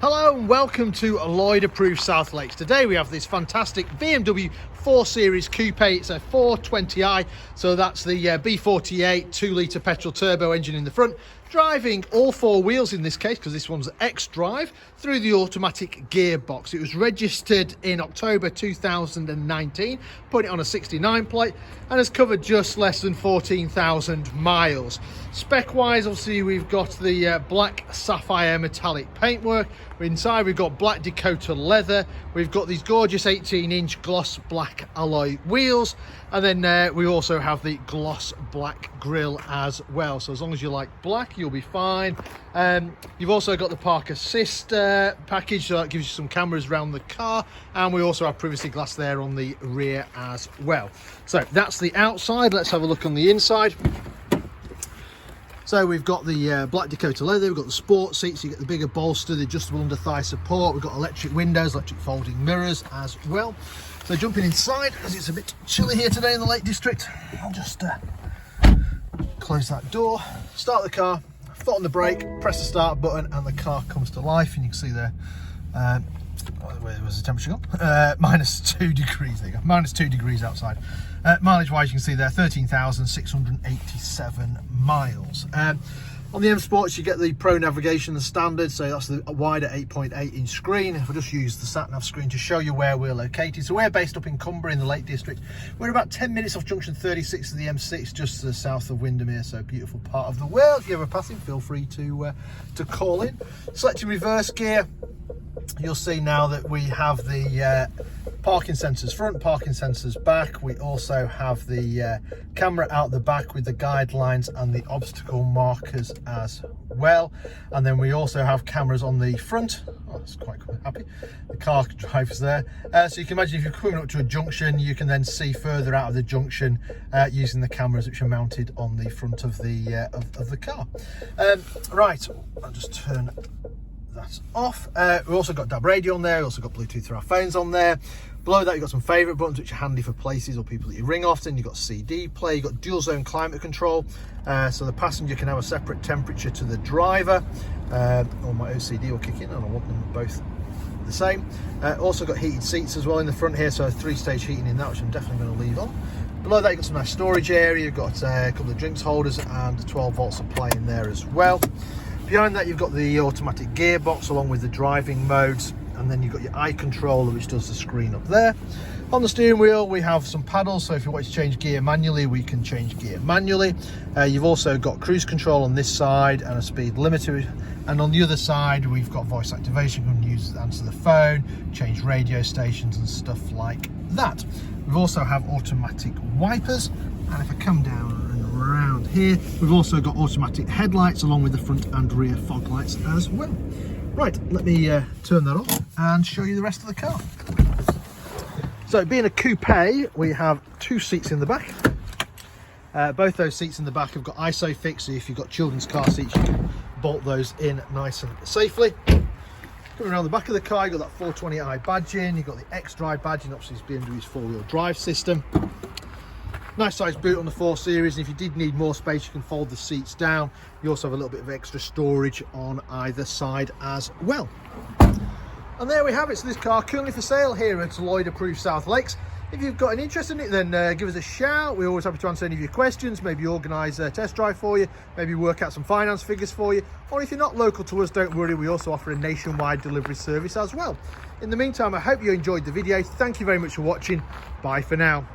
Hello and welcome to Lloyd Approved South Lakes. Today we have this fantastic BMW 4 Series Coupe. It's a 420i, so that's the B48 2-litre petrol turbo engine in the front, driving all four wheels in this case, because this one's xDrive, through the automatic gearbox. It was registered in October 2019, put it on a 69 plate, and has covered just less than 14,000 miles. Spec-wise, obviously, we've got the Black Sapphire metallic paintwork. Inside, we've got Black Dakota leather. We've got these gorgeous 18-inch gloss black alloy wheels. And then we also have the gloss black grille as well. So as long as you like black, you'll be fine. You've also got the park assist package, so that gives you some cameras around the car. And we also have privacy glass there on the rear as well. So that's the outside. Let's have a look on the inside. So we've got the Black Dakota leather, we've got the sport seats, you get the bigger bolster, the adjustable under thigh support, we've got electric windows, electric folding mirrors as well. So jumping inside, as it's a bit chilly here today in the Lake District, I'll just close that door, start the car, foot on the brake, press the start button, and the car comes to life. And you can see there, where was the temperature gone? -2 degrees, there you go, -2 degrees outside. Mileage wise, you can see there 13,687 miles. On the M Sports, you get the Pro navigation, the standard, so that's the wider 8.8 inch screen. If I just use the sat nav screen to show you where we're located, so we're based up in Cumbria in the Lake District. We're about 10 minutes off junction 36 of the M6, just to the south of Windermere, so beautiful part of the world. If you're ever passing, feel free to call in. Selecting reverse gear, you'll see now that we have the parking sensors front, parking sensors back. We also have the camera out the back with the guidelines and the obstacle markers as well. And then we also have cameras on the front. Oh, that's quite happy. The car driver's there. So you can imagine if you're coming up to a junction, you can then see further out of the junction using the cameras which are mounted on the front of the car. Right, I'll just turn that's off. We've also got DAB radio on there. We've also got Bluetooth through our phones on there. Below that, you've got some favourite buttons which are handy for places or people that you ring often. You've got CD play, you've got dual zone climate control, so the passenger can have a separate temperature to the driver. Or my OCD will kick in, and I want them both the same. Also got heated seats as well in the front here, so 3-stage heating in that, which I'm definitely going to leave on. Below that, you've got some nice storage area. You've got a couple of drinks holders and a 12-volt supply in there as well. Behind that, you've got the automatic gearbox along with the driving modes, and then you've got your eye controller which does the screen up there. On the steering wheel, we have some paddles, so if you want to change gear manually, we can change gear manually. You've also got cruise control on this side and a speed limiter, and on the other side we've got voice activation. You can use it to answer the phone, change radio stations and stuff like that. We also have automatic wipers, and if I come down around here, we've also got automatic headlights along with the front and rear fog lights as well. Right, let me turn that off and show you the rest of the car. So being a coupe, we have 2 seats in the back. Both those seats in the back have got ISOFIX, so if you've got children's car seats, you can bolt those in nice and safely. Coming around the back of the car, you've got that 420i badge in, you've got the xDrive badge, and obviously it's BMW's 4-wheel drive system. Nice size boot on the 4 Series, and if you did need more space, you can fold the seats down. You also have a little bit of extra storage on either side as well. And there we have it. So this car currently for sale here at Lloyd Approved South Lakes. If you've got an interest in it, then give us a shout. We're always happy to answer any of your questions, maybe organise a test drive for you, maybe work out some finance figures for you. Or if you're not local to us, don't worry, we also offer a nationwide delivery service as well. In the meantime, I hope you enjoyed the video. Thank you very much for watching. Bye for now.